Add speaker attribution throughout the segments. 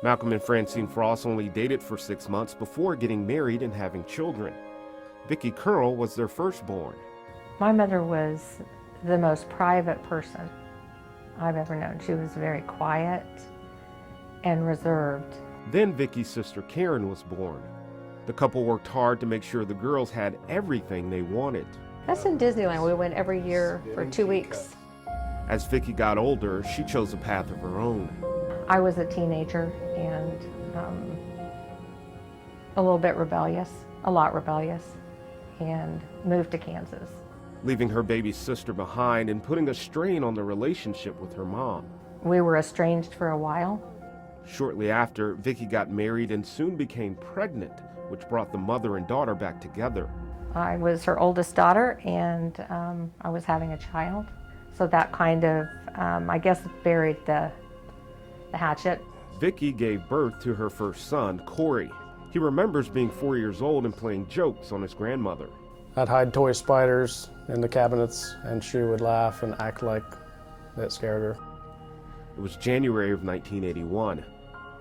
Speaker 1: Malcolm and Francine Frost only dated for 6 months before getting married and having children. Vicki Curl was their firstborn.
Speaker 2: My mother was the most private person I've ever known. She was very quiet and reserved.
Speaker 1: Then Vicki's sister Karen was born. The couple worked hard to make sure the girls had everything they wanted.
Speaker 3: That's in Disneyland. We went every year for 2 weeks.
Speaker 1: As Vicki got older, she chose a path of her own.
Speaker 2: I was a teenager and a little bit rebellious, a lot rebellious, and moved to Kansas.
Speaker 1: Leaving her baby sister behind and putting a strain on the relationship with her mom.
Speaker 2: We were estranged for a while.
Speaker 1: Shortly after, Vicki got married and soon became pregnant, which brought the mother and daughter back together.
Speaker 2: I was her oldest daughter, and I was having a child. So that kind of, I guess, buried the hatchet.
Speaker 1: Vicki gave birth to her first son, Corey. He remembers being 4 years old and playing jokes on his grandmother.
Speaker 4: I'd hide toy spiders in the cabinets, and she would laugh and act like that scared her.
Speaker 1: It was January of 1981.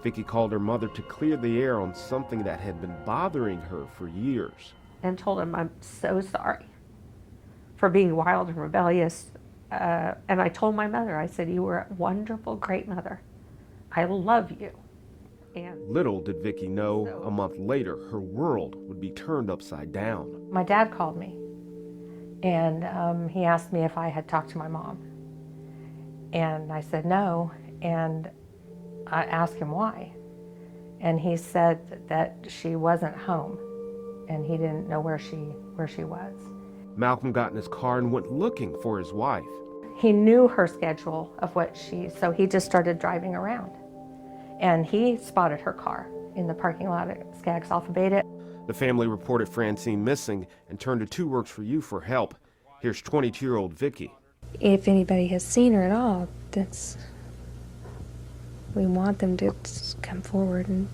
Speaker 1: Vicki called her mother to clear the air on something that had been bothering her for years.
Speaker 2: And told him, I'm so sorry for being wild and rebellious. And I told my mother, I said, you were a wonderful, great mother. I love you. And
Speaker 1: little did Vicki know, a month later, her world would be turned upside down.
Speaker 2: my dad called me, and he asked me if I had talked to my mom. And I said no, and I asked him why. And he said that she wasn't home, and he didn't know where she was.
Speaker 1: Malcolm got in his car and went looking for his wife.
Speaker 2: He knew her schedule of so he just started driving around. And he spotted her car in the parking lot at Skaggs Alpha Beta.
Speaker 1: The family reported Francine missing and turned to Two Works for You for help. Here's 22-year-old Vicki.
Speaker 5: If anybody has seen her at all, we want them to come forward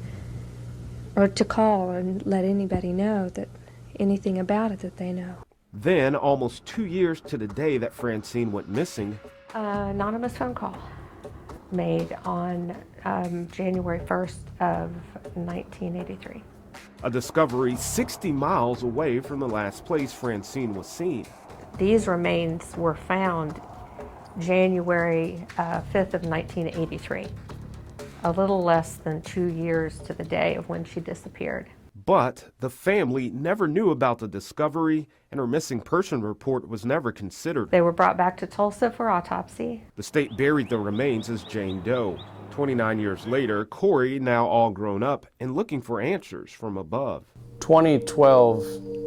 Speaker 5: or to call and let anybody know that anything about it that they know.
Speaker 1: Then, almost 2 years to the day that Francine went missing,
Speaker 2: Anonymous phone call made on January 1st of 1983.
Speaker 1: a discovery 60 miles away from the last place Francine was seen.
Speaker 2: These remains were found January 5th of 1983, a little less than 2 years to the day of when she disappeared.
Speaker 1: But the family never knew about the discovery, and her missing person report was never considered.
Speaker 2: They were brought back to Tulsa for autopsy.
Speaker 1: The state buried the remains as Jane Doe. 29 years later, Corey, now all grown up and looking for answers from above.
Speaker 4: 2012,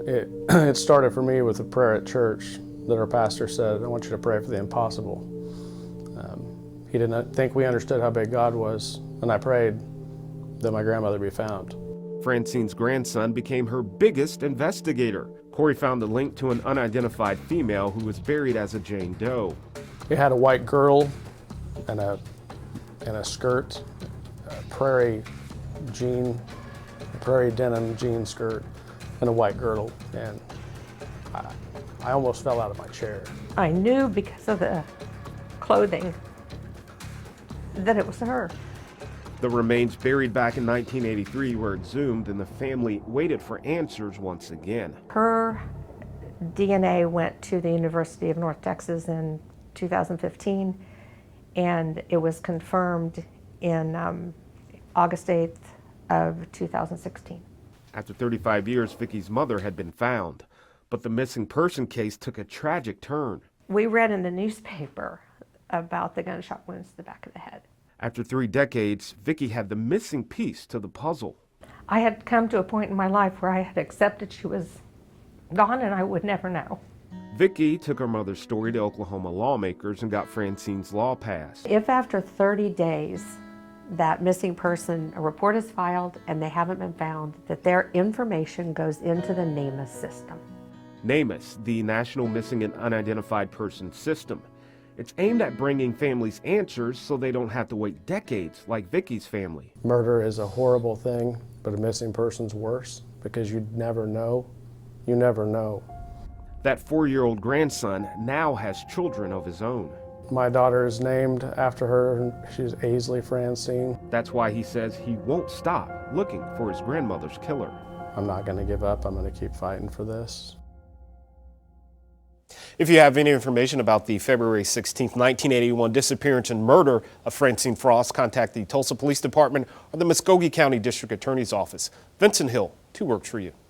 Speaker 4: it started for me with a prayer at church that our pastor said, I want you to pray for the impossible. He didn't think we understood how big God was, and I prayed that my grandmother be found.
Speaker 1: Francine's grandson became her biggest investigator. Corey found the link to an unidentified female who was buried as a Jane Doe.
Speaker 4: It had a white girdle and a skirt, a prairie denim jean skirt, and a white girdle. And I almost fell out of my chair.
Speaker 2: I knew because of the clothing that it was her.
Speaker 1: The remains buried back in 1983 were exhumed, and the family waited for answers once again.
Speaker 2: Her DNA went to the University of North Texas in 2015, and it was confirmed in August 8th of 2016.
Speaker 1: After 35 years, Vicki's mother had been found, but the missing person case took a tragic turn.
Speaker 2: We read in the newspaper about the gunshot wounds to the back of the head.
Speaker 1: After 3 decades, Vicki had the missing piece to the puzzle.
Speaker 2: I had come to a point in my life where I had accepted she was gone and I would never know.
Speaker 1: Vicki took her mother's story to Oklahoma lawmakers and got Francine's law passed.
Speaker 2: If after 30 days that missing person, a report is filed and they haven't been found, that their information goes into the NamUs system.
Speaker 1: NamUs, the National Missing and Unidentified Persons System. It's aimed at bringing families answers so they don't have to wait decades like Vicki's family.
Speaker 4: Murder is a horrible thing, but a missing person's worse because you never know. You never know.
Speaker 1: That 4-year-old grandson now has children of his own.
Speaker 4: My daughter is named after her, and she's Aisley Francine.
Speaker 1: That's why he says he won't stop looking for his grandmother's killer.
Speaker 4: I'm not going to give up. I'm going to keep fighting for this.
Speaker 6: If you have any information about the February 16, 1981 disappearance and murder of Francine Frost, contact the Tulsa Police Department or the Muskogee County District Attorney's Office. Vincent Hill, 2 Works for You.